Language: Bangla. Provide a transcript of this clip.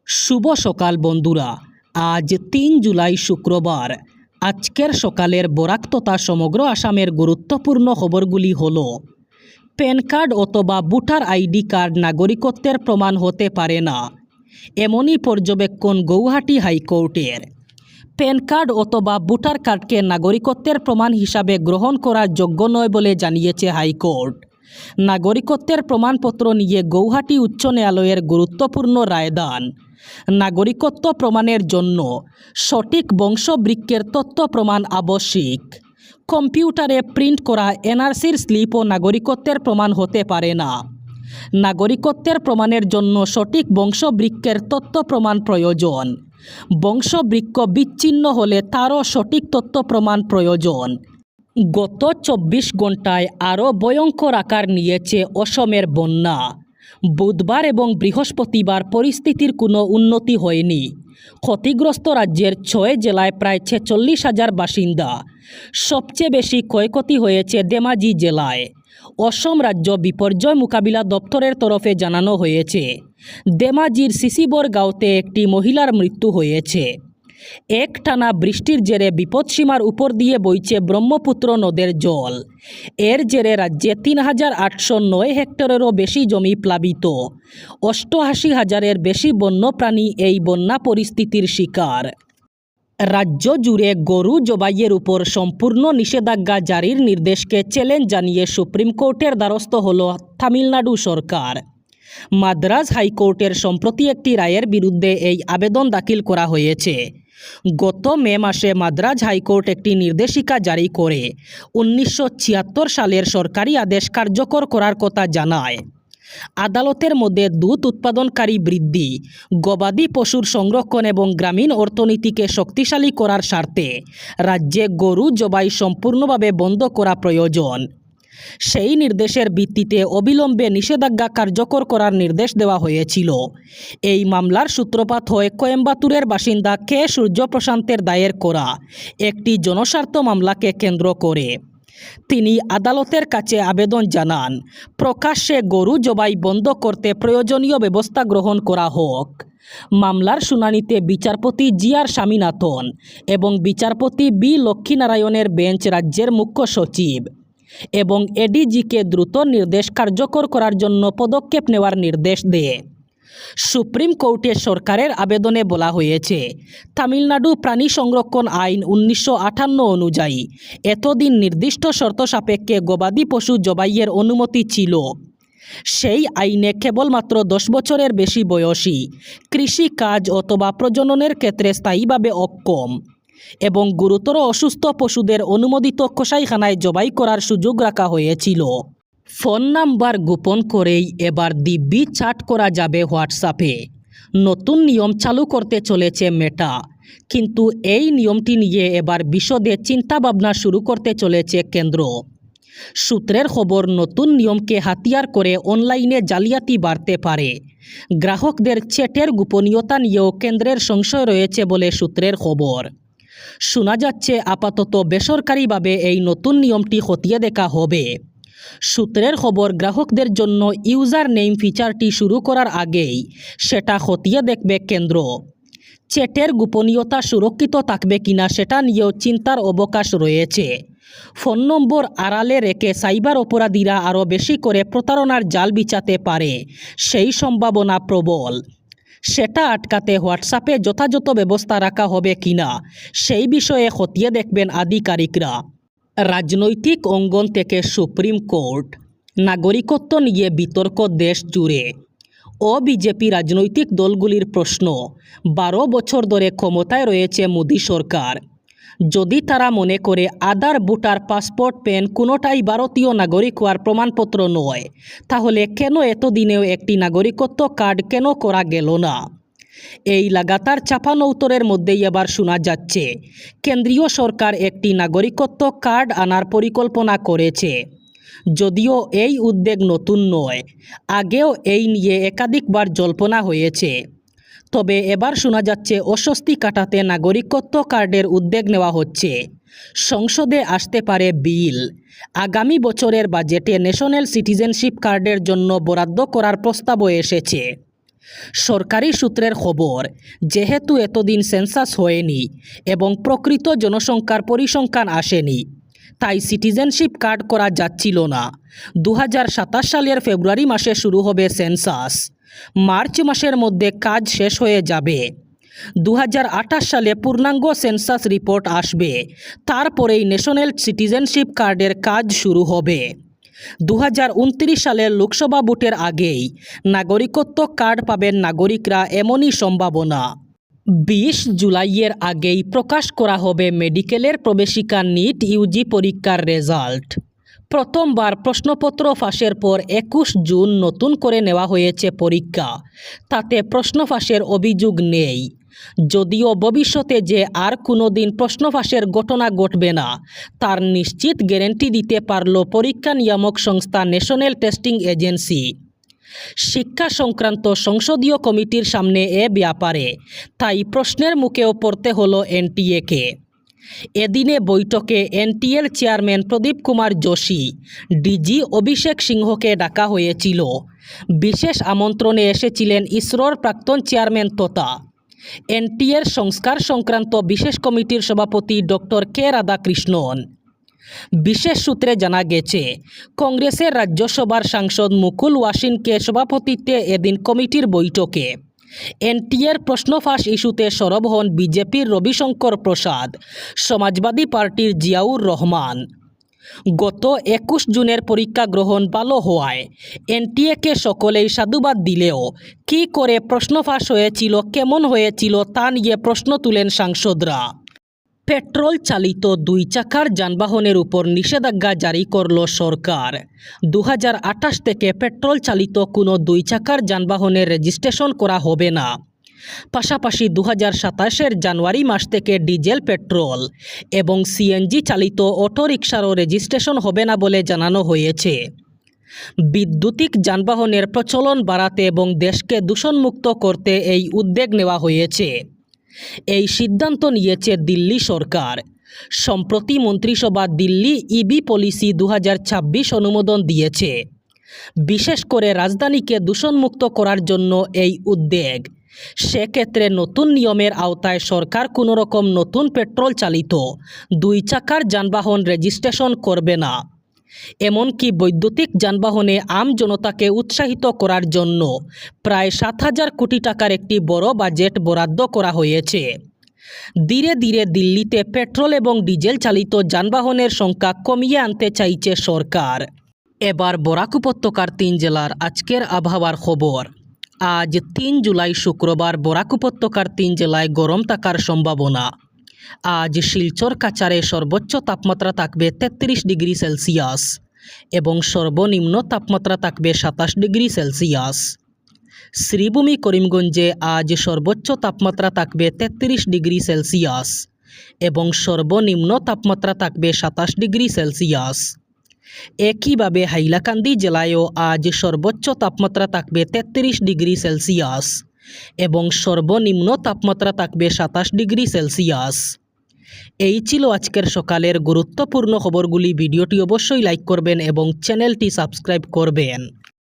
শুভ সকাল বন্ধুরা। আজ ৩ জুলাই শুক্রবার। আজকের সকালের বরাক তথা সমগ্র আসামের গুরুত্বপূর্ণ খবরগুলি হলো: প্যান কার্ড অথবা ভোটার আইডি কার্ড নাগরিকত্বের প্রমাণ হতে পারে না, এমনই পর্যবেক্ষণ গৌহাটি হাইকোর্টের। প্যান কার্ড অথবা ভোটার কার্ডকে নাগরিকত্বের প্রমাণ হিসাবে গ্রহণ করা যোগ্য নয় বলে জানিয়েছে হাইকোর্ট। নাগরিকত্বের প্রমাণপত্র নিয়ে গৌহাটি উচ্চ ন্যায়ালয়ের গুরুত্বপূর্ণ রায়দান। নাগরিকত্ব প্রমাণের জন্য সঠিক বংশবৃক্ষের তথ্য প্রমাণ আবশ্যিক। কম্পিউটারে প্রিন্ট করা এনআরসির স্লিপও নাগরিকত্বের প্রমাণ হতে পারে না। নাগরিকত্বের প্রমাণের জন্য সঠিক বংশবৃক্ষের তথ্য প্রমাণ প্রয়োজন। বংশবৃক্ষ বিচ্ছিন্ন হলে তারও সঠিক তথ্য প্রমাণ প্রয়োজন। গত ২৪ ঘন্টায় আরও ভয়ঙ্কর আকার নিয়েছে অসমের বন্যা। বুধবার এবং বৃহস্পতিবার পরিস্থিতির কোনো উন্নতি হয়নি। ক্ষতিগ্রস্ত রাজ্যের ৬ জেলায় প্রায় ৪৬,০০০ বাসিন্দা। সবচেয়ে বেশি ক্ষয়ক্ষতি হয়েছে ধেমাজি জেলায়। অসম রাজ্য বিপর্যয় মোকাবিলা দপ্তরের তরফে জানানো হয়েছে, ধেমাজির সিসিবর গাঁওতে একটি মহিলার মৃত্যু হয়েছে। একটানা বৃষ্টির জেরে বিপদসীমার উপর দিয়ে বইছে ব্রহ্মপুত্র নদের জল। এর জেরে রাজ্যে ৩,৮০৯ হেক্টরেরও বেশি জমি প্লাবিত। ৮৮,০০০-এর বেশি বন্যপ্রাণী এই বন্যা পরিস্থিতির শিকার। রাজ্য জুড়ে গরু জবাইয়ের উপর সম্পূর্ণ নিষেধাজ্ঞা জারির নির্দেশকে চ্যালেঞ্জ জানিয়ে সুপ্রিম কোর্টের দ্বারস্থ হল তামিলনাড়ু সরকার। মাদ্রাজ হাইকোর্টের সম্প্রতি একটি রায়ের বিরুদ্ধে এই আবেদন দাখিল করা হয়েছে। গত মে মাসে মাদ্রাজ হাইকোর্ট একটি নির্দেশিকা জারি করে ১৯৭৬ সালের সরকারি আদেশ কার্যকর করার কথা জানায়। আদালতের মধ্যে দুধ উৎপাদনকারী বৃদ্ধি, গবাদি পশুর সংরক্ষণ এবং গ্রামীণ অর্থনীতিকে শক্তিশালী করার স্বার্থে রাজ্যে গরু জবাই সম্পূর্ণভাবে বন্ধ করা প্রয়োজন। সেই নির্দেশের ভিত্তিতে অবিলম্বে নিষেধাজ্ঞা কার্যকর করার নির্দেশ দেওয়া হয়েছিল। এই মামলার সূত্রপাত হয় কোয়েম্বাটুরের বাসিন্দা কে সূর্যপ্রশান্তের দায়ের করা একটি জনস্বার্থ মামলাকে কেন্দ্র করে। তিনি আদালতের কাছে আবেদন জানান, প্রকাশ্যে গরু জবাই বন্ধ করতে প্রয়োজনীয় ব্যবস্থা গ্রহণ করা হোক। মামলার শুনানিতে বিচারপতি জি.আর. স্বামীনাথন এবং বিচারপতি বি. লক্ষ্মীনারায়ণের বেঞ্চ রাজ্যের মুখ্য সচিব এবং এডিজিকে দ্রুত নির্দেশ কার্যকর করার জন্য পদক্ষেপ নেওয়ার নির্দেশ দেয়। সুপ্রিম কোর্টে সরকারের আবেদনে বলা হয়েছে, তামিলনাড়ু প্রাণী সংরক্ষণ আইন ১৯৫৮ অনুযায়ী এতদিন নির্দিষ্ট শর্ত সাপেক্ষে গবাদি পশু জবাইয়ের অনুমতি ছিল। সেই আইনে কেবলমাত্র ১০ বছরের বেশি বয়সী, কৃষি কাজ অথবা প্রজননের ক্ষেত্রে স্থায়ীভাবে অক্ষম এবং গুরুতর অসুস্থ পশুদের অনুমোদিত কসাইখানায় জবাই করার সুযোগ রাখা হয়েছিল। ফোন নাম্বার গোপন করেই এবার দিব্যি চ্যাট করা যাবে হোয়াটসঅ্যাপে। নতুন নিয়ম চালু করতে চলেছে মেটা, কিন্তু এই নিয়মটি নিয়ে এবার বিশদে চিন্তাভাবনা শুরু করতে চলেছে কেন্দ্র। সূত্রের খবর, নতুন নিয়মকে হাতিয়ার করে অনলাইনে জালিয়াতি বাড়তে পারে। গ্রাহকদের চ্যাটের গোপনীয়তা নিয়েও কেন্দ্রের সংশয় রয়েছে বলে সূত্রের খবর। শোনা যাচ্ছে আপাতত বেসরকারিভাবে এই নতুন নিয়মটি খতিয়ে দেখা হবে। সূত্রের খবর, গ্রাহকদের জন্য ইউজার নেম ফিচারটি শুরু করার আগেই সেটা খতিয়ে দেখবে কেন্দ্র। চ্যাটের গোপনীয়তা সুরক্ষিত থাকবে কিনা সেটা নিয়েও চিন্তার অবকাশ রয়েছে। ফোন নম্বর আড়ালে রেখে সাইবার অপরাধীরা আরও বেশি করে প্রতারণার জাল বিছাতে পারে, সেই সম্ভাবনা প্রবল। সেটা আটকাতে হোয়াটসঅ্যাপে যথাযথ ব্যবস্থা রাখা হবে কিনা সেই বিষয়ে খতিয়ে দেখবেন আধিকারিকরা। রাজনৈতিক অঙ্গন থেকে সুপ্রিম কোর্ট। নাগরিকত্ব নিয়ে বিতর্ক দেশ জুড়ে। বিজেপি রাজনৈতিক দলগুলির প্রশ্ন, ১২ বছর ধরে ক্ষমতায় রয়েছে মোদী সরকার। যদি তারা মনে করে আধার, ভোটার, পাসপোর্ট, পেন কোনোটাই ভারতীয় নাগরিক হওয়ার প্রমাণপত্র নয়, তাহলে কেন এতদিনেও একটি নাগরিকত্ব কার্ড কেন করা গেল না? এই লাগাতার চাপানো উত্তরের মধ্যেই এবার শোনা যাচ্ছে, কেন্দ্রীয় সরকার একটি নাগরিকত্ব কার্ড আনার পরিকল্পনা করেছে। যদিও এই উদ্যোগ নতুন নয়, আগেও এই নিয়ে একাধিকবার জল্পনা হয়েছে। তবে এবার শোনা যাচ্ছে অস্বস্তি কাটাতে নাগরিকত্ব কার্ডের উদ্যোগ নেওয়া হচ্ছে। সংসদে আসতে পারে বিল। আগামী বছরের বাজেটে ন্যাশনাল সিটিজেনশিপ কার্ডের জন্য বরাদ্দ করার প্রস্তাবও এসেছে। সরকারি সূত্রের খবর, যেহেতু এতদিন সেন্সাস হয়নি এবং প্রকৃত জনসংখ্যার পরিসংখ্যান আসেনি, তাই সিটিজেনশিপ কার্ড করা যাচ্ছিল না। 2027 সালের ফেব্রুয়ারি মাসে শুরু হবে সেন্সাস। মার্চ মাসের মধ্যে কাজ শেষ হয়ে যাবে। 2028 সালে পূর্ণাঙ্গ সেন্সাস রিপোর্ট আসবে। তারপরেই ন্যাশনাল সিটিজেনশিপ কার্ডের কাজ শুরু হবে। 2029 সালের লোকসভা ভোটের আগেই নাগরিকত্ব কার্ড পাবেন নাগরিকরা, এমনই সম্ভাবনা। 20 জুলাইয়ের আগেই প্রকাশ করা হবে মেডিকেলের প্রবেশিকা নিট ইউজি পরীক্ষার রেজাল্ট। প্রথমবার প্রশ্নপত্র ফাঁসের পর 21 জুন নতুন করে নেওয়া হয়েছে পরীক্ষা। তাতে প্রশ্ন ফাঁসের অভিযোগ নেই। যদিও ভবিষ্যতে যে আর কোনো দিন প্রশ্ন ফাঁসের ঘটনা ঘটবে না, তার নিশ্চিত গ্যারান্টি দিতে পারল পরীক্ষা নিয়ামক সংস্থা ন্যাশনাল টেস্টিং এজেন্সি। শিক্ষা সংক্রান্ত সংসদীয় কমিটির সামনে এ ব্যাপারে তাই প্রশ্নের মুখেও পড়তে হলো এনটিএকে। এদিনে বৈঠকে এনটিএর চেয়ারম্যান প্রদীপ কুমার যোশী, ডিজি অভিষেক সিংহকে ডাকা হয়েছিল। বিশেষ আমন্ত্রণে এসেছিলেন ইসরোর প্রাক্তন চেয়ারম্যান তথা এনটিএর সংস্কার সংক্রান্ত বিশেষ কমিটির সভাপতি ডক্টর কে রাধাকৃষ্ণন। বিশেষ সূত্রে জানা গেছে, কংগ্রেসের রাজ্যসভার সাংসদ মুকুল ওয়াসিনকে সভাপতিত্বে এদিন কমিটির বৈঠকে এনটিএর প্রশ্ন ফাঁস ইস্যুতে সরব হন বিজেপির রবিশঙ্কর প্রসাদ, সমাজবাদী পার্টির জিয়াউর রহমান। গত 21 জুনের পরীক্ষা গ্রহণ ভালো হওয়ায় এনটিএকে সকলেই সাধুবাদ দিলেও কী করে প্রশ্ন ফাঁস হয়েছিল, কেমন হয়েছিল তা নিয়ে প্রশ্ন তুলেন সাংসদরা। পেট্রোল চালিত 2 চাকার যানবাহনের উপর নিষেধাজ্ঞা জারি করল সরকার। 2028 থেকে পেট্রোল চালিত কোনো 2 চাকার যানবাহনের রেজিস্ট্রেশন করা হবে না। পাশাপাশি 2027 জানুয়ারি মাস থেকে ডিজেল, পেট্রোল এবং সিএনজি চালিত অটোরিকশারও রেজিস্ট্রেশন হবে না বলে জানানো হয়েছে। বিদ্যুতিক যানবাহনের প্রচলন বাড়াতে এবং দেশকে দূষণমুক্ত করতে এই উদ্যোগ নেওয়া হয়েছে। এই সিদ্ধান্ত নিয়েছে দিল্লি সরকার। সম্প্রতি মন্ত্রিসভা দিল্লি ইবি পলিসি 2026 অনুমোদন দিয়েছে। বিশেষ করে রাজধানীকে দূষণমুক্ত করার জন্য এই উদ্যোগ। সেক্ষেত্রে নতুন নিয়মের আওতায় সরকার কোনো রকম নতুন পেট্রোল চালিত 2 চাকার যানবাহন রেজিস্ট্রেশন করবে না। এমনকি বৈদ্যুতিক যানবাহনে আম জনতাকে উৎসাহিত করার জন্য প্রায় 7,000 কোটি টাকার একটি বড় বাজেট বরাদ্দ করা হয়েছে। ধীরে ধীরে দিল্লিতে পেট্রোল এবং ডিজেল চালিত যানবাহনের সংখ্যা কমিয়ে আনতে চাইছে সরকার। এবার বরাক উপত্যকার 3 জেলার আজকের আবহাওয়ার খবর। আজ 3 জুলাই শুক্রবার বরাক উপত্যকার 3 জেলায় গরম থাকার সম্ভাবনা। আজ শিলচর কাছাড়ে সর্বোচ্চ তাপমাত্রা থাকবে 33 ডিগ্রি সেলসিয়াস এবং সর্বনিম্ন তাপমাত্রা থাকবে 27 ডিগ্রি সেলসিয়াস। শ্রীভূমি করিমগঞ্জে আজ সর্বোচ্চ তাপমাত্রা থাকবে 33 ডিগ্রি সেলসিয়াস এবং সর্বনিম্ন তাপমাত্রা থাকবে 27 ডিগ্রি সেলসিয়াস। একইভাবে হাইলাকান্দি জেলায়ও আজ সর্বোচ্চ তাপমাত্রা থাকবে 33 ডিগ্রি সেলসিয়াস এবং সর্বনিম্ন তাপমাত্রা থাকবে 27 ডিগ্রি সেলসিয়াস। এই ছিল আজকের সকালের গুরুত্বপূর্ণ খবরগুলি। ভিডিওটি অবশ্যই লাইক করবেন এবং চ্যানেলটি সাবস্ক্রাইব করবেন।